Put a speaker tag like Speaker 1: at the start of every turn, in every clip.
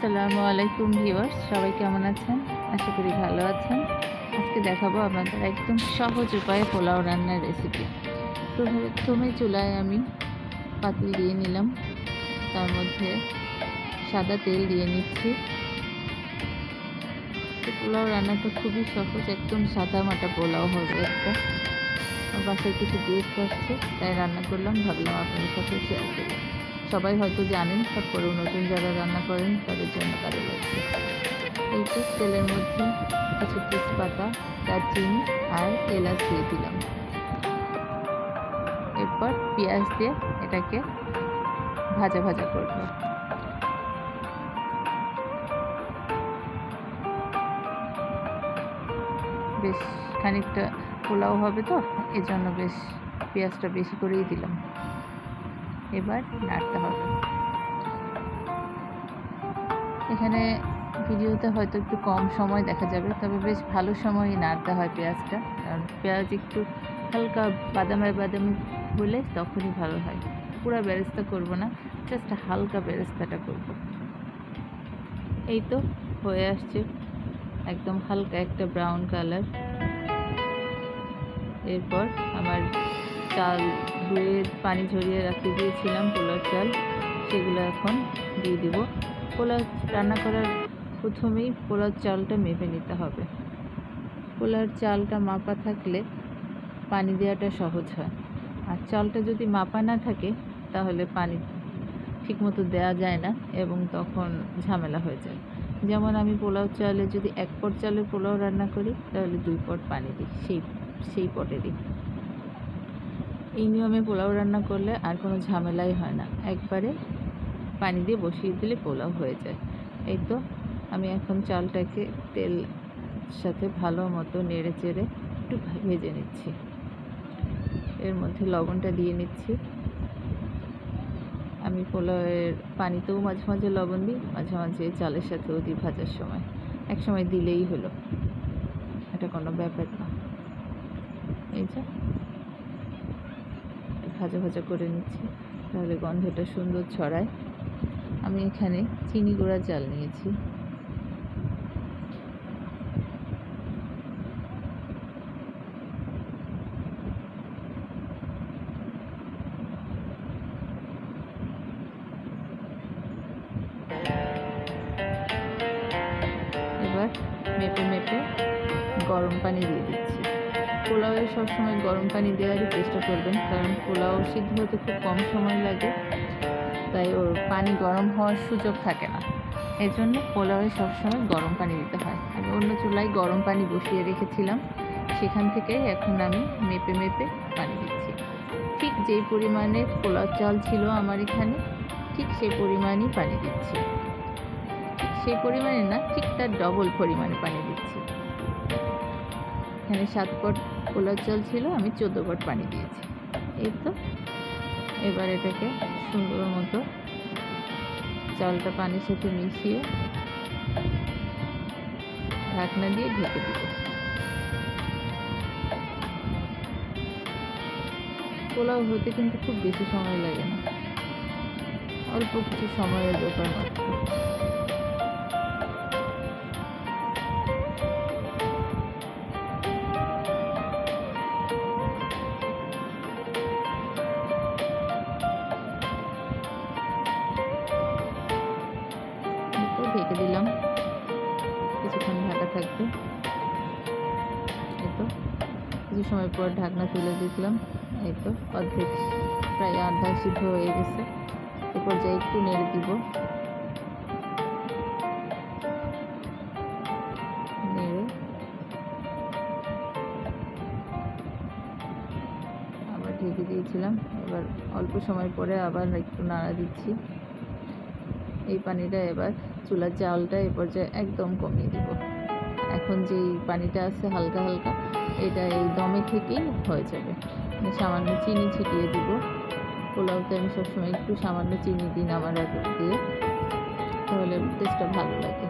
Speaker 1: আসসালামু আলাইকুম ভিউয়ার্স, সবাই কেমন আছেন? আশা করি ভালো আছেন। আজকে দেখাবো আপনাদের একদম সহজ উপায়ে পোলাও রান্নার রেসিপি। প্রথমে চুলায় আমি পাতিল দিয়ে নিলাম, তার মধ্যে সাদা তেল দিয়ে নিচ্ছি। পোলাও রান্নাটা খুবই সহজ, একদম সাদা মাটা পোলাও হবে একটা। আমার বাসায় কিছু গেস্ট আসছে, তাই রান্না করলাম, ভাবলাম আপনাদের সাথে শেয়ার করি। সবাই হয়তো জানেন, তারপরেও নতুন যারা রান্না করেন তাদের জন্য কাজে লাগছে। এই তো তেলের মধ্যে কিছু তেজপাতা, দারচিনি আর এলাচ দিয়ে দিলাম। এরপর পেঁয়াজ দিয়ে এটাকে ভাজা ভাজা করব। বেশ খানিকটা পোলাও হবে তো, এজন্য বেশ পেঁয়াজটা বেশি করেই দিলাম। এবার নাড়তে হবে। এখানে ভিডিওতে হয়তো একটু কম সময় দেখা যাবে, তবে বেশ ভালো সময়ই নাড়তে হয় পেঁয়াজটা, কারণ পেঁয়াজ একটু হালকা বাদামি বাদামি হলে তখনই ভালো হয়। পুরো বেরেস্তা করব না, জাস্ট হালকা বেরেস্তাটা করব। এই তো হয়ে আসছে একদম হালকা একটা ব্রাউন কালার। এরপর আমার চাল ধুয়ে পানি ঝরিয়ে রাখতে দিয়েছিলাম পোলার চাল, সেগুলো এখন দিয়ে দিব। পোলাও রান্না করার প্রথমেই পোলার চালটা মেপে নিতে হবে। পোলার চালটা মাপা থাকলে পানি দেওয়াটা সহজ হয়, আর চালটা যদি মাপা না থাকে তাহলে পানি ঠিকমতো দেওয়া যায় না এবং তখন ঝামেলা হয়ে যায়। যেমন আমি পোলাও চালে যদি 1 পট চালের পোলাও রান্না করি তাহলে 2 পট পানি দিই সেই পটেরই। এই নিয়মে পোলাও রান্না করলে আর কোনো ঝামেলাই হয় না, একবারে পানি দিয়ে বসিয়ে দিলে পোলাও হয়ে যায়। এই তো আমি এখন চালটাকে তেল সাথে ভালো মতো নেড়ে চেড়ে একটু ভেজে নিচ্ছি। এর মধ্যে লবণটা দিয়ে নিচ্ছি। আমি পোলাওয়ের পানিতেও মাঝে মাঝে লবণ দিই, মাঝে মাঝে চালের সাথেও দিই ভাজার সময়। এক সময় দিলেই হলো, এটা কোনো ব্যাপার না। এই যে ভাজা ভাজা করে নিচ্ছি, তাহলে গন্ধটা সুন্দর ছড়ায়। আমি এখানে চিনি গুঁড়া চাল নিয়েছি। এবার মেপে মেপে গরম পানি দিয়ে দিচ্ছি। পোলাওয়ে সবসময় গরম পানি দেওয়ারই চেষ্টা করবেন, কারণ পোলাও সিদ্ধ হতে খুব কম সময় লাগে, তাই ওর পানি গরম হওয়ার সুযোগ থাকে না। এই জন্য পোলাওয়ে সবসময় গরম পানি দিতে হয়। আমি অন্য চুলায় গরম পানি বসিয়ে রেখেছিলাম, সেখান থেকেই এখন আমি মেপে মেপে পানি দিচ্ছি। ঠিক যেই পরিমাণে পোলাও চাল ছিল আমার এখানে, ঠিক সেই পরিমাণই পানি দিচ্ছি। ঠিক সেই পরিমাণে না, ঠিক তার ডবল পরিমাণে পানি দিচ্ছি। এখানে 7 পট পোলাও চাল ছিল, আমি 14 পট পানি দিয়েছি। এই তো এবার এটাকে সুন্দর মতো চালটা পানির সাথে মিশিয়ে ঢাকনা দিয়ে ঢেকে দিব। পোলাও হতে কিন্তু খুব বেশি সময় লাগে না, অল্প কিছু সময়ের ব্যাপার মাত্র। ঢেকে দিলাম, কিছুক্ষণ ঢাকা থাকবে। এই তো কিছু সময় পর ঢাকনা তুলে দেখলাম, এই তো অর্ধেক প্রায় আধা সিদ্ধ হয়ে গেছে। এ পর্যায়ে একটু নেড়ে দিব। নেড়ে আবার ঢেকে দিয়েছিলাম। এবার অল্প সময় পরে আবার একটু নাড়া দিচ্ছি। এই পানিটা এবার চুলার জালটা এ পর্যায়ে একদম কমিয়ে দিব। এখন যেই পানিটা আছে হালকা হালকা, এটা এই দমে থেকেই হয়ে যাবে। সামান্য চিনি ছিটিয়ে দিব। পোলাওতে আমি সবসময় একটু সামান্য চিনি দিই নামার আগে দিয়ে, তাহলে টেস্টটা ভালো লাগে।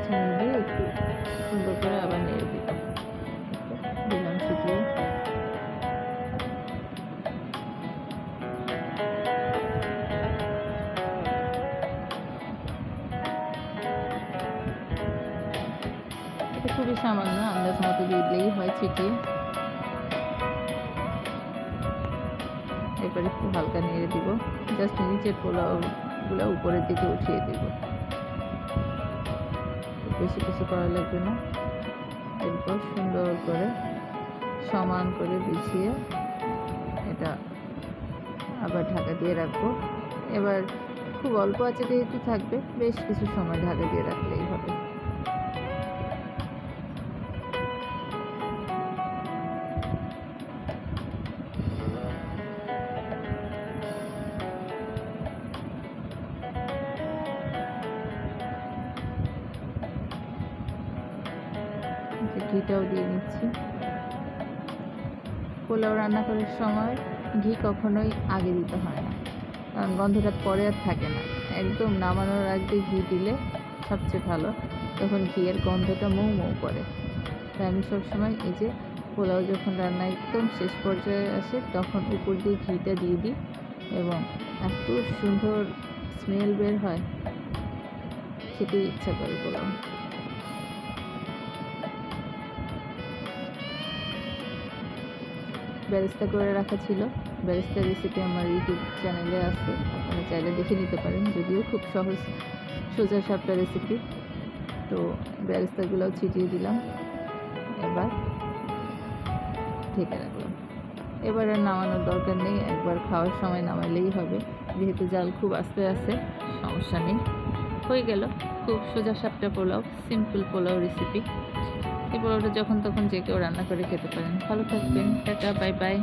Speaker 1: চিনি দিয়ে একটু সুন্দর করে আবার নেড়ে দিব। দিলাম ছিটিয়ে। এটা খুবই সামান্য, আন্দাজ মতো দিয়ে দিলেই হয় ছিটিয়ে। এরপরে একটু হালকা নেড়ে দিব, জাস্ট নিচের পোলাওগুলো উপরের দিকে উঠিয়ে দিব, বেশি কিছু করা লাগবে না। এরপর সুন্দর করে সমান করে বিছিয়ে এটা আবার ঢাকা দিয়ে রাখবো। এবার খুব অল্প আছে যেহেতু থাকবে, বেশ কিছু সময় ঢাকা দিয়ে রাখলেই হবে। ঘিটাও দিয়ে নিচ্ছি। পোলাও রান্না করার সময় ঘি কখনোই আগে দিতে হয় না, কারণ গন্ধটা পরে আর থাকে না। একদম নামানোর আগে ঘি দিলে সবচেয়ে ভালো, তখন ঘিয়ের গন্ধটা মৌ মৌ করে। তাই আমি সবসময় এই যে পোলাও যখন রান্না একদম শেষ পর্যায়ে আসে তখন উপর দিয়ে ঘিটা দিয়ে দিই, এবং এত সুন্দর স্মেল বের হয়, খেতেই ইচ্ছা করে পোলাও। বেরেস্তা করে রাখা ছিল, বেরেস্তার রেসিপি আমার ইউটিউব চ্যানেলে আছে, আপনারা চাইলে দেখে নিতে পারেন। যদিও খুব সহজ সোজা সাপটা রেসিপি। তো বেরেস্তাগুলোও ছিটিয়ে দিলাম, এবার ঢেকে রাখলাম। এবার আর নামানোর দরকার নেই, একবার খাওয়ার সময় নামালেই হবে, যেহেতু জাল খুব আস্তে আস্তে, সমস্যা নেই। হয়ে গেল খুব সোজা সাপটা পোলাও, সিম্পল পোলাও রেসিপি। এই পোলাওটা যখন তখন যে কেউ রান্না করে খেতে পারেন। ভালো থাকবেন, টাটা, বাই বাই।